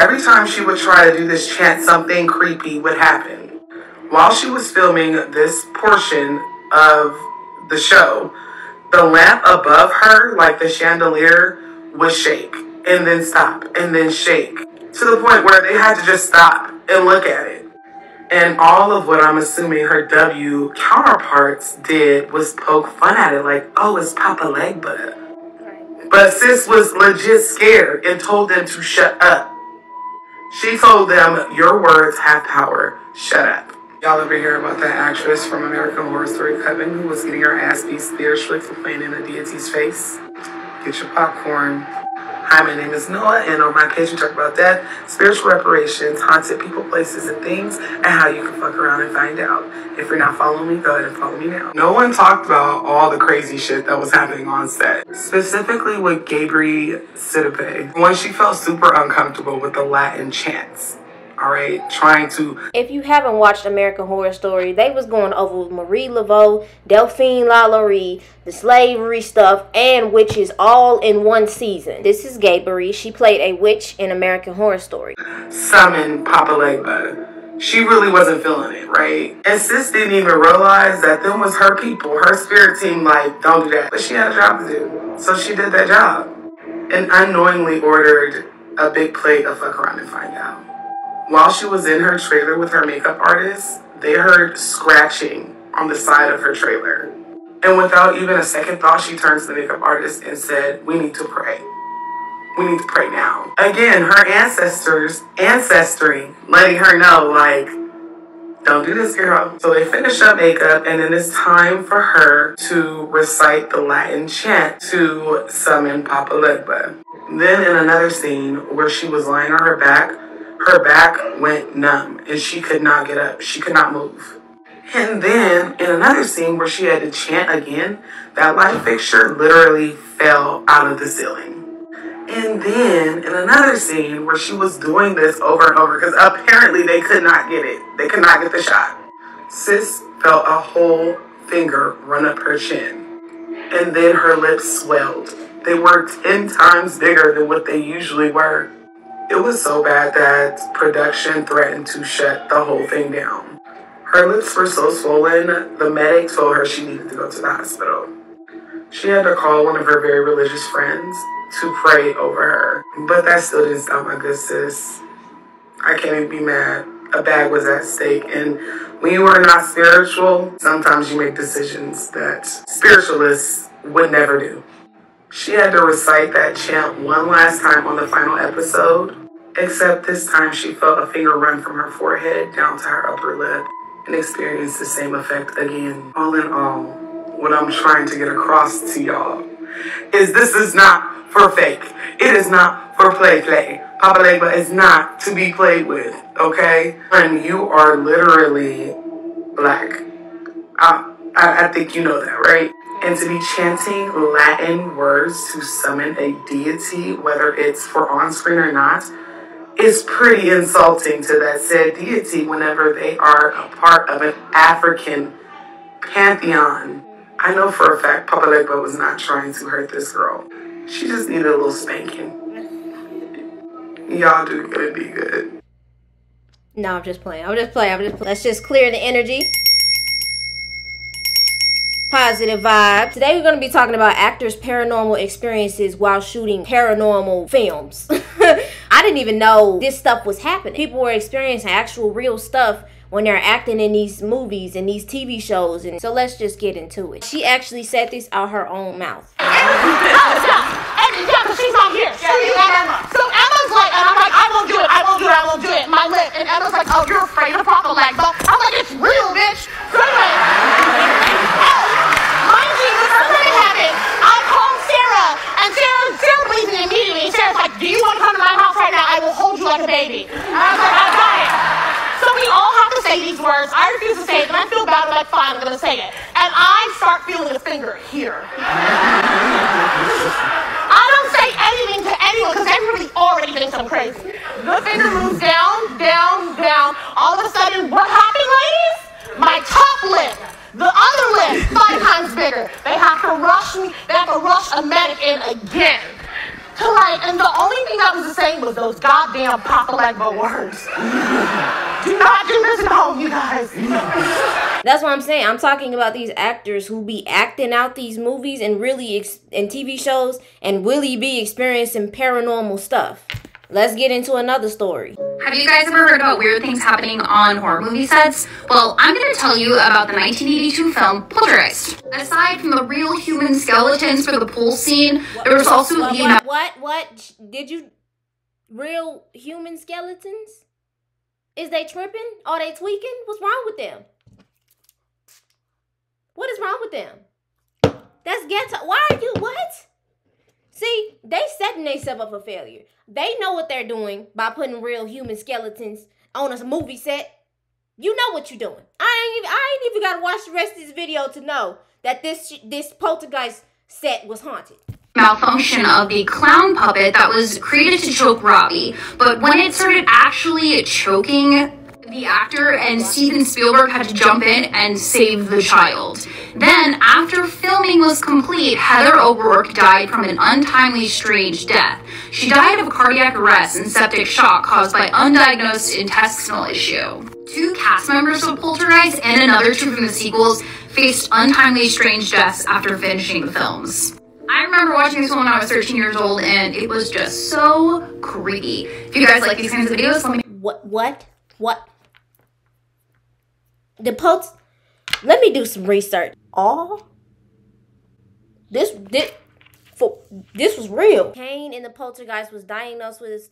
Every time she would try to do this chant, something creepy would happen. While she was filming this portion of the show, the lamp above her, like the chandelier, would shake and then stop and then shake to the point where they had to just stop and look at it. And all of what I'm assuming her W counterparts did was poke fun at it, like, oh, it's Papa Legba. But sis was legit scared and told them to shut up. She told them, your words have power. Shut up. Y'all ever hear about that actress from American Horror Story Coven who was getting her ass beat spiritually for playing in a deity's face? Get your popcorn. Hi, my name is Noah, and on my page we talk about death, spiritual reparations, haunted people, places, and things, and how you can fuck around and find out. If you're not following me, go ahead and follow me now. No one talked about all the crazy shit that was happening on set, specifically with Gabrielle Sidibe, when she felt super uncomfortable with the Latin chants. All right, trying to... If you haven't watched American Horror Story, they was going over Marie Laveau, Delphine Lalaurie, the slavery stuff, and witches all in one season. This is Gabrielle. She played a witch in American Horror Story. Summon Papa Legba. She really wasn't feeling it, right? And sis didn't even realize that them was her people, her spirit team, like, don't do that. But she had a job to do, so she did that job. And unknowingly ordered a big plate of fuck around and find out. While she was in her trailer with her makeup artist, they heard scratching on the side of her trailer. And without even a second thought, she turns to the makeup artist and said, we need to pray. We need to pray now. Again, her ancestors ancestry, letting her know, like, don't do this, girl. So they finish up makeup, and then it's time for her to recite the Latin chant to summon Papa Legba. Then in another scene where she was lying on her back went numb and she could not get up. She could not move. And then in another scene where she had to chant again, that light fixture literally fell out of the ceiling. And then in another scene where she was doing this over and over, because apparently they could not get it. They could not get the shot. Sis felt a whole finger run up her chin. And then her lips swelled. They were 10 times bigger than what they usually were. It was so bad that production threatened to shut the whole thing down. Her lips were so swollen, the medic told her she needed to go to the hospital. She had to call one of her very religious friends to pray over her. But that still didn't stop my good sis. I can't even be mad. A bag was at stake, and when you are not spiritual, sometimes you make decisions that spiritualists would never do. She had to recite that chant one last time on the final episode, except this time she felt a finger run from her forehead down to her upper lip and experienced the same effect again. All in all, what I'm trying to get across to y'all is this is not for fake. It is not for play. Papa Legba is not to be played with, okay? And you are literally black. I think you know that, right? And to be chanting Latin words to summon a deity, whether it's for on-screen or not, is pretty insulting to that said deity whenever they are a part of an African pantheon. I know for a fact Papa Legba was not trying to hurt this girl. She just needed a little spanking. Y'all do gonna be good. No, I'm just playing. Let's just clear the energy. Positive vibe. Today we're going to be talking about actors' paranormal experiences while shooting paranormal films. I didn't even know this stuff was happening. People were experiencing actual real stuff when they're acting in these movies and these TV shows. And so let's just get into it. She actually said this out her own mouth. Yeah, she's not here. So Emma's like, and I'm like, I won't do it. My lip. And Emma's like, oh, you're afraid of Papa Legba? I'm like, it's real, bitch. So anyway, mind you, this is what happened. I called Sarah, and Sarah believes me immediately. Sarah's like, do you want to come to my house right now? I will hold you like a baby. And I was like, I got it. So we all have to say these words. I refuse to say it, and I feel bad. I'm like, fine, I'm going to say it. And I start feeling a finger here. I don't say anything to anyone because everybody already thinks I'm crazy. The finger moves down, down, down. All of a sudden, what happened, ladies? My top lip, the other lip, 5 times bigger. They have to rush me. They have to rush a medic in again. to like, and the only thing that was the same was those goddamn Papa Legba words. Do not do this at home, you guys. That's what I'm saying. I'm talking about these actors who be acting out these movies and really in TV shows and really be experiencing paranormal stuff. Let's get into another story. Have you guys ever heard about weird things happening on horror movie sets? Well, I'm going to tell you about the 1982 film Poltergeist. Aside from the real human skeletons for the pool scene, there was also What? Did you... Real human skeletons? Is they tripping? Are they tweaking? What's wrong with them? What is wrong with them? That's ghetto. Why are you... What? See, they setting themselves up for failure. They know what they're doing by putting real human skeletons on a movie set. You know what you're doing. I ain't even gotta watch the rest of this video to know that this poltergeist set was haunted. Malfunction of the clown puppet that was created to choke Robbie, but when it started actually choking the actor, and Steven Spielberg had to jump in and save the child. Then, after filming was complete, Heather O'Rourke died from an untimely, strange death. She died of cardiac arrest and septic shock caused by undiagnosed intestinal issue. 2 cast members of Poltergeist and another 2 from the sequels faced untimely, strange deaths after finishing the films. I remember watching this one when I was 13 years old, and it was just so creepy. If you guys like these kinds of videos, let me... What? Let me do some research. This was real. Kane in the Poltergeist was diagnosed with his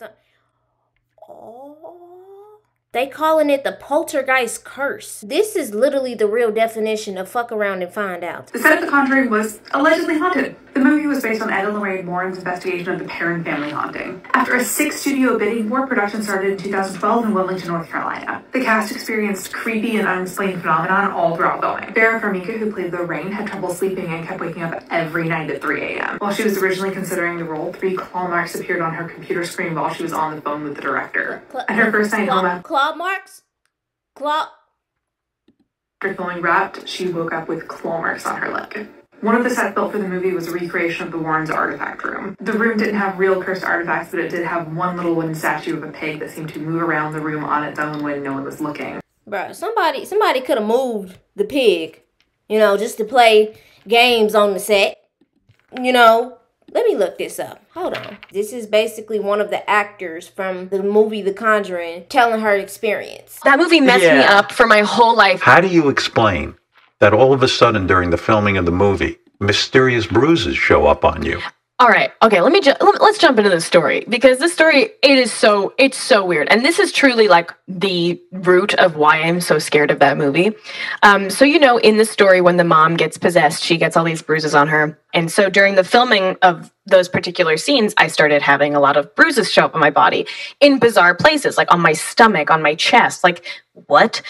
they calling it the poltergeist curse. This is literally the real definition of fuck around and find out. The set of The Conjuring was allegedly haunted. The movie was based on Ed and Lorraine Warren's investigation of the Perrin family haunting. After a 6-studio bidding war, production started in 2012 in Wilmington, North Carolina. The cast experienced creepy and unexplained phenomenon all throughout filming. Vera Farmiga, who played Lorraine, had trouble sleeping and kept waking up every night at 3 a.m. While she was originally considering the role, 3 claw marks appeared on her computer screen while she was on the phone with the director. At her first night home claw marks? After filming Wrapped, she woke up with claw marks on her leg. One of the sets built for the movie was a recreation of the Warrens' artifact room. The room didn't have real cursed artifacts, but it did have one little wooden statue of a pig that seemed to move around the room on its own when no one was looking. Bruh, somebody could have moved the pig, just to play games on the set. Let me look this up. Hold on. This is basically one of the actors from the movie The Conjuring telling her experience. That movie messed me up for my whole life. How do you explain that all of a sudden during the filming of the movie, mysterious bruises show up on you? All right. Okay, let's jump into this story, because this story, it's so weird. And this is truly like the root of why I'm so scared of that movie. So in the story, when the mom gets possessed, she gets all these bruises on her. And so during the filming of those particular scenes, I started having a lot of bruises show up on my body in bizarre places, like on my stomach, on my chest. Like, what?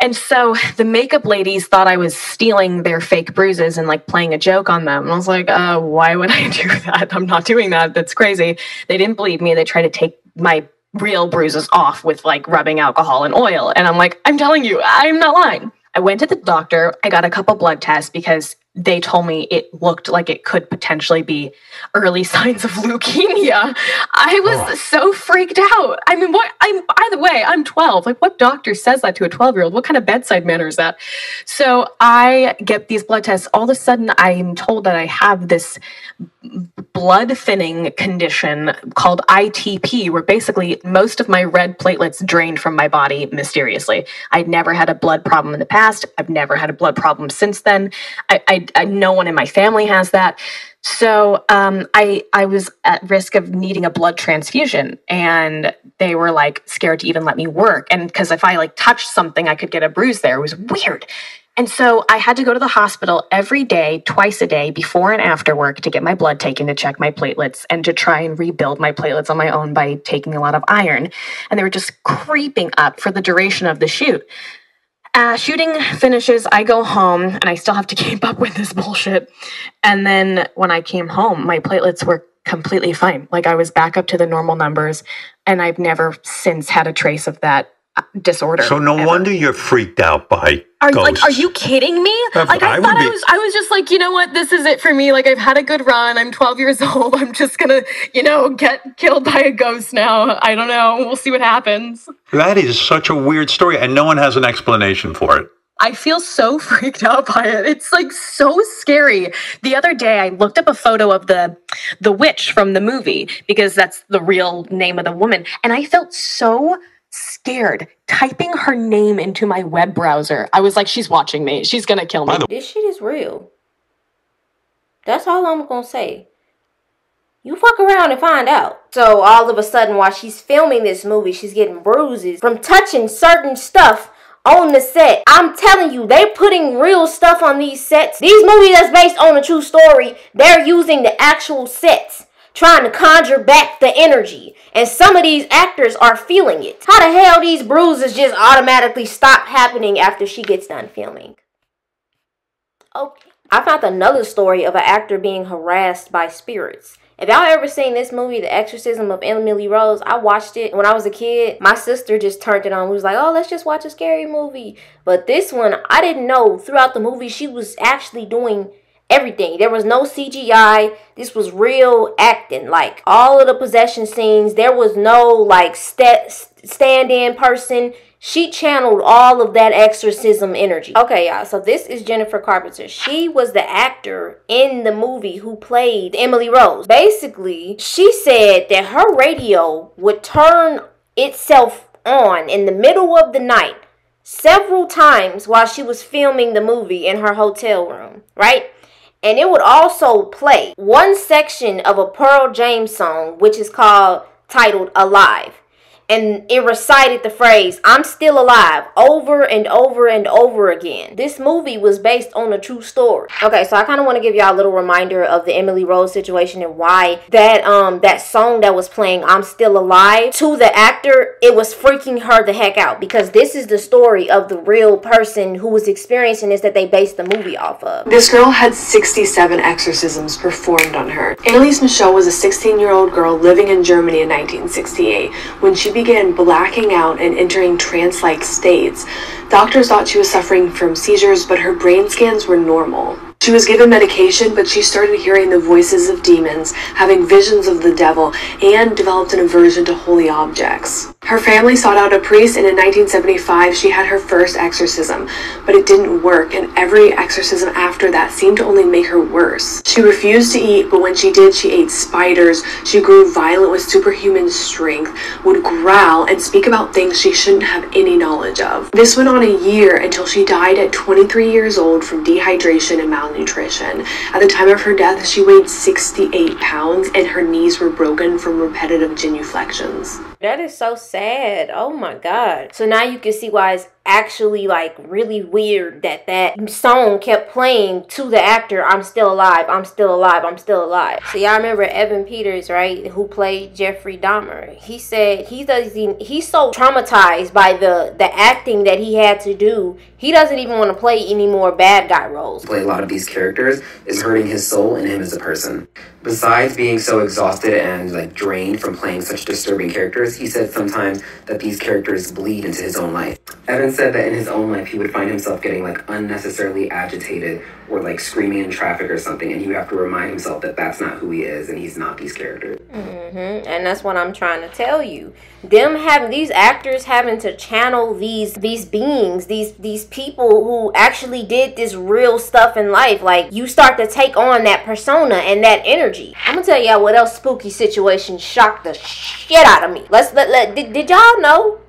And so the makeup ladies thought I was stealing their fake bruises and like playing a joke on them. And I was like, why would I do that? I'm not doing that. That's crazy. They didn't believe me. They tried to take my real bruises off with like rubbing alcohol and oil. And I'm like, I'm telling you, I'm not lying. I went to the doctor. I got a couple blood tests because they told me it looked like it could potentially be early signs of leukemia. I was so freaked out. I mean, by the way, I'm 12. Like, what doctor says that to a 12-year-old? What kind of bedside manner is that? So I get these blood tests. All of a sudden, I'm told that I have this blood thinning condition called ITP, where basically most of my red platelets drained from my body mysteriously. I'd never had a blood problem in the past. I've never had a blood problem since then. No one in my family has that. So I was at risk of needing a blood transfusion, and they were like scared to even let me work. And because if I like touched something, I could get a bruise there. It was weird. And so I had to go to the hospital every day, twice a day, before and after work, to get my blood taken to check my platelets and to try and rebuild my platelets on my own by taking a lot of iron. And they were just creeping up for the duration of the shoot. Shooting finishes, I go home, and I still have to keep up with this bullshit. And then when I came home, my platelets were completely fine. Like, I was back up to the normal numbers, and I've never since had a trace of that disorder. So no wonder you're freaked out by ghosts. Are you kidding me? Like, I was just like, you know what? This is it for me. Like, I've had a good run. I'm 12 years old. I'm just gonna, get killed by a ghost now. I don't know. We'll see what happens. That is such a weird story, and no one has an explanation for it. I feel so freaked out by it. It's like so scary. The other day I looked up a photo of the witch from the movie because that's the real name of the woman. And I felt so scared typing her name into my web browser. I was like, she's watching me. She's gonna kill me. This shit is real. That's all I'm gonna say. You fuck around and find out. So all of a sudden, while she's filming this movie, she's getting bruises from touching certain stuff on the set. I'm telling you, they're putting real stuff on these sets. These movies that's based on a true story, they're using the actual sets, trying to conjure back the energy. And some of these actors are feeling it. How the hell these bruises just automatically stop happening after she gets done filming? Okay. I found another story of an actor being harassed by spirits. If y'all ever seen this movie, The Exorcism of Emily Rose, I watched it when I was a kid. My sister just turned it on. We was like, oh, let's just watch a scary movie. But this one, I didn't know throughout the movie she was actually doing everything. There was no CGI. This was real acting. Like, all of the possession scenes, there was no, like, stand-in person. She channeled all of that exorcism energy. Okay, y'all, so this is Jennifer Carpenter. She was the actor in the movie who played Emily Rose. Basically, she said that her radio would turn itself on in the middle of the night several times while she was filming the movie in her hotel room, right? And it would also play one section of a Pearl James song, which is titled Alive. And it recited the phrase, I'm still alive, over and over and over again. This movie was based on a true story. Okay, so I kind of want to give y'all a little reminder of the Emily Rose situation and why that song that was playing, I'm Still Alive, to the actor, it was freaking her the heck out. Because this is the story of the real person who was experiencing this that they based the movie off of. This girl had 67 exorcisms performed on her. Annalise Michaud was a 16-year-old girl living in Germany in 1968 when she began blacking out and entering trance-like states. Doctors thought she was suffering from seizures, but her brain scans were normal. She was given medication, but she started hearing the voices of demons, having visions of the devil, and developed an aversion to holy objects. Her family sought out a priest, and in 1975 she had her first exorcism, but it didn't work, and every exorcism after that seemed to only make her worse. She refused to eat, but when she did, she ate spiders. She grew violent with superhuman strength, would growl, and speak about things she shouldn't have any knowledge of. This went on a year until she died at 23 years old from dehydration and malnutrition. At the time of her death, she weighed 68 pounds, and her knees were broken from repetitive genuflections. That is so sad. Oh my God. So now you can see why it's actually like really weird that song kept playing to the actor, I'm still alive, I'm still alive, I'm still alive. So y'all remember Evan Peters, right, who played Jeffrey Dahmer? He said he's so traumatized by the acting that he had to do, he doesn't even want to play any more bad guy roles. Play a lot of these characters is hurting his soul and him as a person. Besides being so exhausted and like drained from playing such disturbing characters, he said sometimes that these characters bleed into his own life. Evan said that in his own life he would find himself getting like unnecessarily agitated or like screaming in traffic or something, and he would have to remind himself that that's not who he is and he's not these characters. And that's what I'm trying to tell you. These actors having to channel these beings, these people who actually did this real stuff in life. Like, you start to take on that persona and that energy. I'm gonna tell y'all what else spooky situation shocked the shit out of me. Did y'all know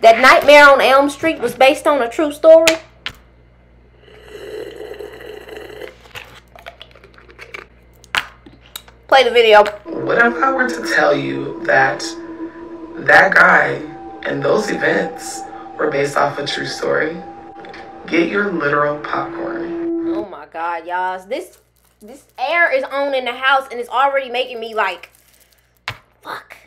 that Nightmare on Elm Street was based on a true story? Play the video. What if I were to tell you that guy and those events were based off a true story? Get your literal popcorn. Oh my God, y'all. This air is on in the house and it's already making me like, fuck.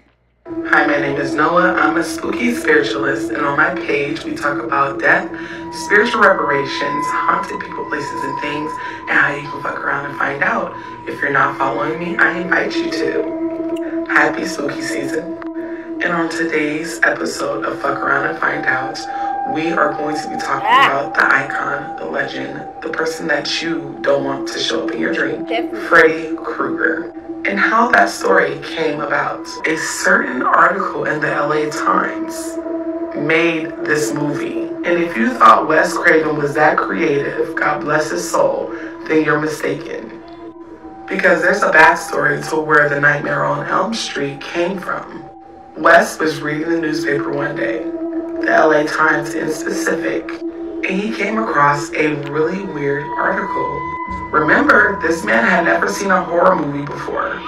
Hi, my name is Noah. I'm a spooky spiritualist, and on my page we talk about death, spiritual reparations, haunted people, places, and things, and how you can fuck around and find out. If you're not following me, I invite you to. Happy spooky season. And on today's episode of Fuck Around and Find Out, we are going to be talking about the icon, the legend, the person that you don't want to show up in your dream, Freddy Krueger, and how that story came about. A certain article in the LA Times made this movie. And if you thought Wes Craven was that creative, God bless his soul, then you're mistaken. Because there's a backstory to where the Nightmare on Elm Street came from. Wes was reading the newspaper one day, the LA Times in specific, and he came across a really weird article. Remember, this man had never seen a horror movie before.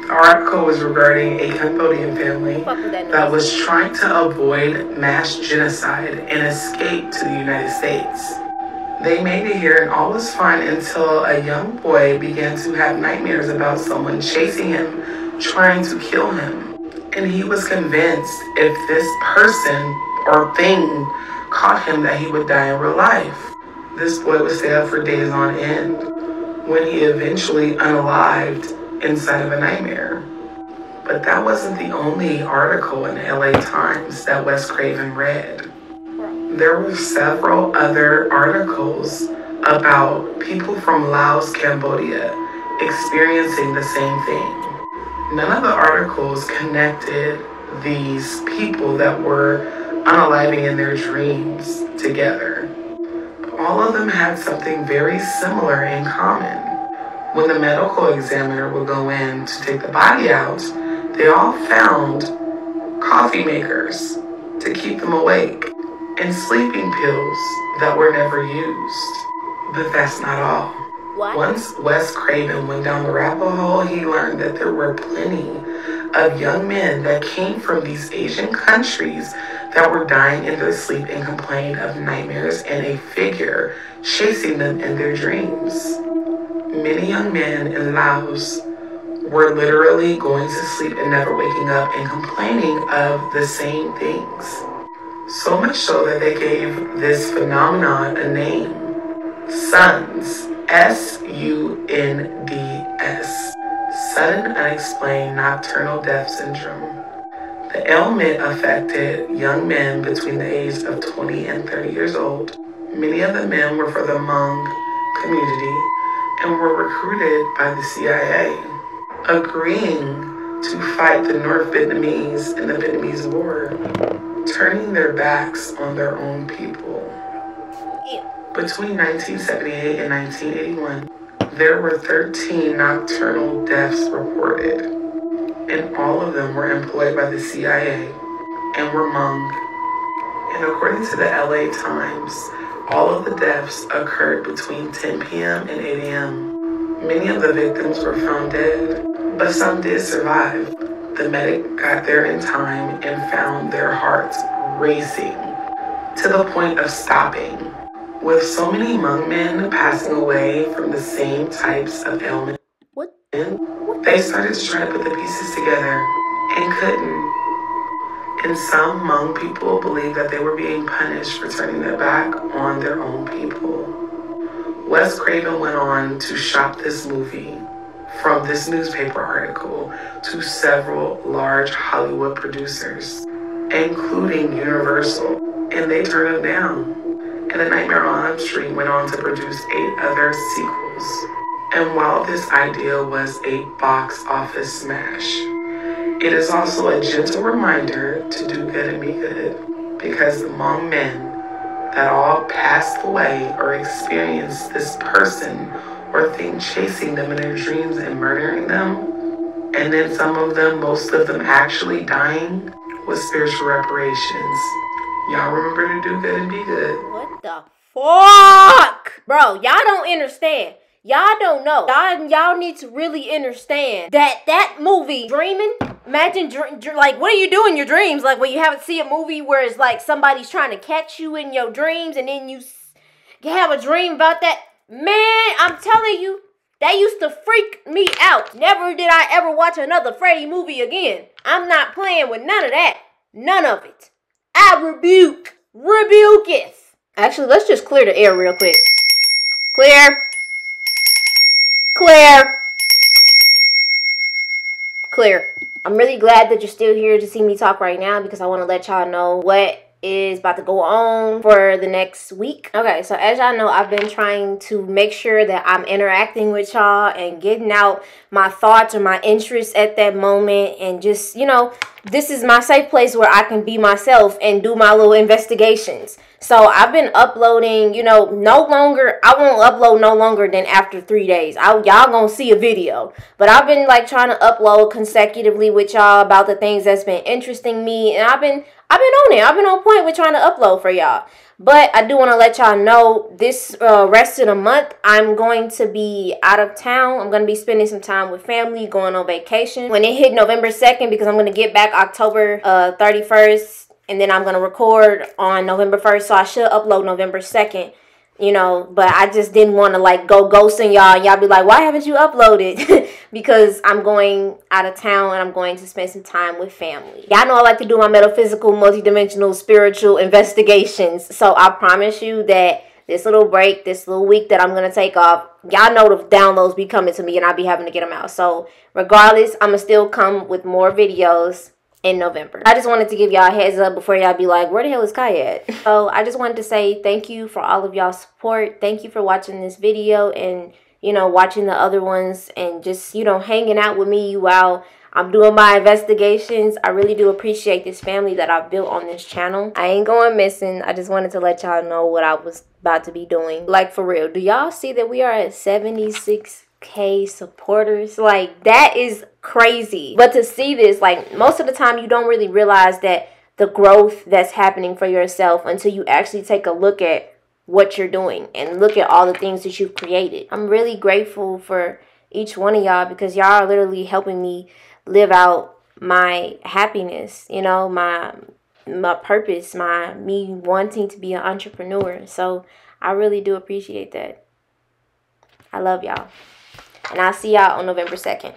The article was regarding a Cambodian family that was trying to avoid mass genocide and escape to the United States. They made it here and all was fine until a young boy began to have nightmares about someone chasing him, trying to kill him. And he was convinced if this person or thing caught him that he would die in real life. This boy would stay up for days on end when he eventually unalived inside of a nightmare. But that wasn't the only article in the LA Times that Wes Craven read. There were several other articles about people from Laos, Cambodia experiencing the same thing. None of the articles connected these people that were unaliving in their dreams together. All of them had something very similar in common. When the medical examiner would go in to take the body out, they all found coffee makers to keep them awake and sleeping pills that were never used. But that's not all. What? Once Wes Craven went down the rabbit hole, he learned that there were plenty of young men that came from these Asian countries that were dying in their sleep and complained of nightmares and a figure chasing them in their dreams. Many young men in Laos were literally going to sleep and never waking up and complaining of the same things. So much so that they gave this phenomenon a name. SUNDS. S-U-N-D-S. Sudden Unexplained Nocturnal Death Syndrome. The ailment affected young men between the age of 20 and 30 years old. Many of the men were from the Hmong community and were recruited by the CIA, agreeing to fight the North Vietnamese in the Vietnamese War, turning their backs on their own people. Between 1978 and 1981, there were 13 nocturnal deaths reported, and all of them were employed by the CIA and were Hmong. And according to the LA Times, all of the deaths occurred between 10 p.m. and 8 a.m. Many of the victims were found dead, but some did survive. The medic got there in time and found their hearts racing to the point of stopping. With so many Hmong men passing away from the same types of ailments, they started to try to put the pieces together and couldn't. And some Hmong people believed that they were being punished for turning their back on their own people. Wes Craven went on to shop this movie from this newspaper article to several large Hollywood producers, including Universal, and they turned him down. And The Nightmare on Elm Street went on to produce 8 other sequels. And while this idea was a box office smash, it is also a gentle reminder to do good and be good, because the Hmong men that all passed away or experienced this person or thing chasing them in their dreams and murdering them, and then some of them, most of them actually dying, was spiritual reparations. Y'all remember to do good and be good. What the fuck? Bro, y'all don't understand. Y'all don't know. Y'all need to really understand that movie, Dreaming, imagine, like, what do you do in your dreams? Like, when you haven't seen a movie where it's like somebody's trying to catch you in your dreams and then you have a dream about that. Man, I'm telling you, that used to freak me out. Never did I ever watch another Freddy movie again. I'm not playing with none of that. None of it. I rebuke it. Actually, let's just clear the air real quick. Clear. I'm really glad that you're still here to see me talk right now, because I want to let y'all know what is about to go on for the next week. Okay, so as y'all know, I've been trying to make sure that I'm interacting with y'all and getting out my thoughts or my interests at that moment, and just, you know, this is my safe place where I can be myself and do my little investigations. So I've been uploading, you know, I won't upload no longer than after 3 days. Y'all gonna see a video. But I've been like trying to upload consecutively with y'all about the things that's been interesting me, and I've been on it. I've been on point with trying to upload for y'all. But I do want to let y'all know this rest of the month, I'm going to be out of town. I'm going to be spending some time with family, going on vacation. When it hit November 2nd, because I'm going to get back October 31st, and then I'm going to record on November 1st. So I should upload November 2nd. You know, but I just didn't want to like go ghosting y'all. Y'all be like, why haven't you uploaded? Because I'm going out of town and I'm going to spend some time with family. Y'all know I like to do my metaphysical, multidimensional, spiritual investigations. So I promise you that this little break, this little week that I'm going to take off, y'all know the downloads be coming to me and I'll be having to get them out. So regardless, I'm going to still come with more videos in November. I just wanted to give y'all a heads up before y'all be like, where the hell is Kai at? So I just wanted to say thank you for all of y'all's support. Thank you for watching this video and, you know, watching the other ones and just, you know, hanging out with me while I'm doing my investigations. I really do appreciate this family that I've built on this channel. I ain't going missing. I just wanted to let y'all know what I was about to be doing. Like, for real, do y'all see that we are at 76K supporters? Like, that is crazy. But to see this, like, most of the time you don't really realize that the growth that's happening for yourself until you actually take a look at what you're doing and look at all the things that you've created. I'm really grateful for each one of y'all, because y'all are literally helping me live out my happiness, you know, my purpose, me wanting to be an entrepreneur. So I really do appreciate that. I love y'all. And I'll see y'all on November 2nd.